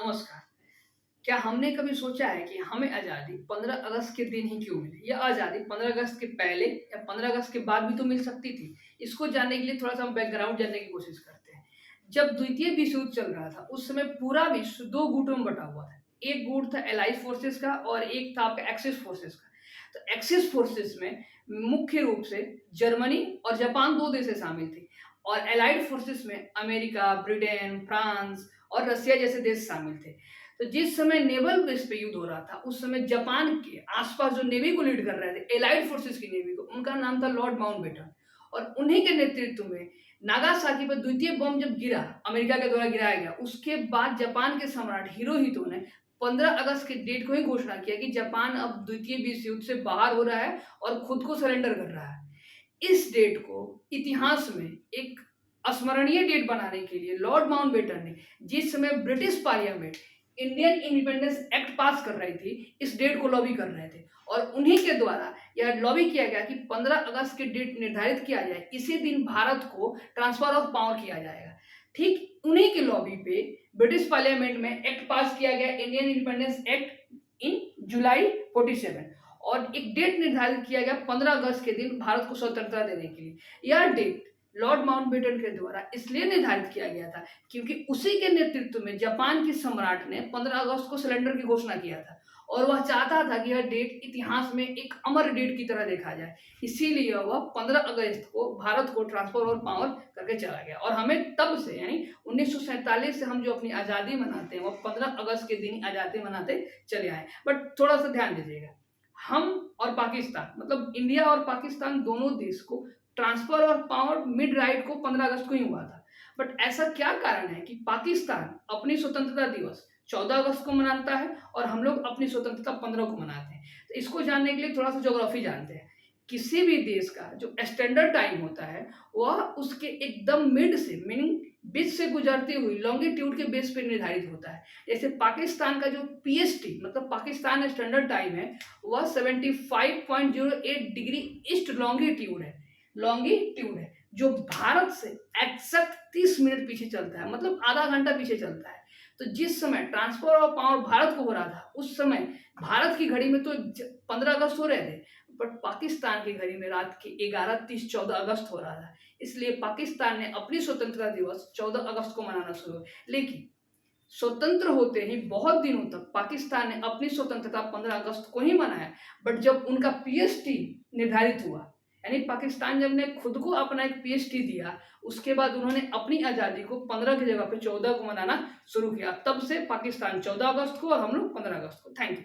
नमस्कार। क्या हमने कभी सोचा है कि हमें आज़ादी 15 अगस्त के दिन ही क्यों मिली? या आज़ादी 15 अगस्त के पहले या 15 अगस्त के बाद भी तो मिल सकती थी? इसको जानने के लिए थोड़ा-सा हम बैकग्राउंड जानने की कोशिश करते हैं। जब द्वितीय विश्व युद्ध चल रहा था, उस समय पूरा विश्व 2 गुटों में बँटा हुआ था। एक गुट था एलाइड फोर्सेस का और एक था आपका एक्सिस फोर्सेस का। तो एक्सिस फोर्सेस में मुख्य रूप से जर्मनी और जापान 2 देशें शामिल थी और एलाइड फोर्सेस में अमेरिका, ब्रिटेन, फ्रांस और रसिया जैसे देश शामिल थे। तो जिस समय नेवल बेस पे युद्ध हो रहा था, उस समय जापान के आस-पास जो नेवी को लीड कर रहे थे, एलाइड फोर्सेस की नेवी को, उनका नाम था लॉर्ड माउंटबेटन और उन्हीं के नेतृत्व में नागासाकी पर द्वितीय बम जब गिरा, अमेरिका के द्वारा गिराया गया, उसके बाद जापान के सम्राट हिरोहितो ने 15 अगस्त के डेट को ही घोषणा किया कि जापान अब द्वितीय विश्व युद्ध से बाहर हो रहा है और खुद को सरेंडर कर रहा है। इस डेट को इतिहास में एक अस्मरणीय डेट बनाने के लिए लॉर्ड माउंटबेटन ने जिस समय British parliament Indian independence act पास कर रही थी, इस डेट को लॉबी कर रहे थे और उन्हीं के द्वारा यह लॉबी किया गया कि 15 अगस्त की डेट निर्धारित किया जाए। इसी दिन भारत को ट्रांसफर ऑफ पावर किया जाएगा। ठीक उन्हीं की लॉबी पे ब्रिटिश पार्लियामेंट में एक्ट पास किया गया, इंडियन इंडिपेंडेंस एक्ट इन जुलाई 47 और एक डेट निर्धारित किया गया 15 अगस्त के दिन भारत को स्वतंत्रता देने के लिए। यह डेट लॉर्ड माउंटबेटन के द्वारा इसलिए निर्धारित किया गया था क्योंकि उसी के नेतृत्व में जापान के सम्राट ने 15 अगस्त को सरेंडर की घोषणा किया था और वह चाहता था कि यह डेट इतिहास में एक अमर डेट की तरह देखा जाए। इसीलिए वह 15 अगस्त को भारत को ट्रांसफर और पावर करके चला गया और हमें तब से यानी 1947 से हम जो अपनी आज़ादी मनाते हैं वह 15 अगस्त के दिन आज़ादी मनाते चले आए। बट थोड़ा सा ध्यान दीजिएगा, हम और पाकिस्तान मतलब इंडिया और पाकिस्तान दोनों देश को ट्रांसफर और पावर मिड राइट को 15 अगस्त को ही हुआ था। बट ऐसा क्या कारण है कि पाकिस्तान अपनी स्वतंत्रता दिवस 14 अगस्त को मनाता है और हम लोग अपनी स्वतंत्रता 15 को मनाते हैं? तो इसको जानने के लिए थोड़ा सा ज्योग्राफी जानते हैं। किसी भी देश का जो स्टैंडर्ड टाइम होता है वह उसके एकदम मिड से मीनिंग बीच से गुजरती हुई लॉन्गिट्यूड के बेस पे निर्धारित होता है। जैसे पाकिस्तान का जो पीएसटी मतलब पाकिस्तान स्टैंडर्ड टाइम है वह 75.08 डिग्री ईस्ट लॉन्गिट्यूड है जो भारत से एक्सैक्ट 30 मिनट पीछे चलता है, मतलब आधा घंटा पीछे चलता है। तो जिस समय ट्रांसफर ऑफ पावर भारत को हो रहा था उस समय भारत की घड़ी में तो 15 अगस्त हो रहे थे, बट पाकिस्तान की घड़ी में रात के 11:30 14 अगस्त हो रहा था। इसलिए पाकिस्तान ने अपनी स्वतंत्रता दिवस 14 अगस्त को मनाना शुरू किया। लेकिन स्वतंत्र होते ही बहुत दिनों तक पाकिस्तान ने अपनी स्वतंत्रता 15 अगस्त को ही मनाया, बट जब उनका पीएसटी निर्धारित हुआ यानी पाकिस्तान जब ने खुद को अपना एक पीएसटी दिया, उसके बाद उन्होंने अपनी आज़ादी को 15 की जगह पे 14 को मनाना शुरू किया। तब से पाकिस्तान 14 अगस्त को और हम लोग 15 अगस्त को। Thank you.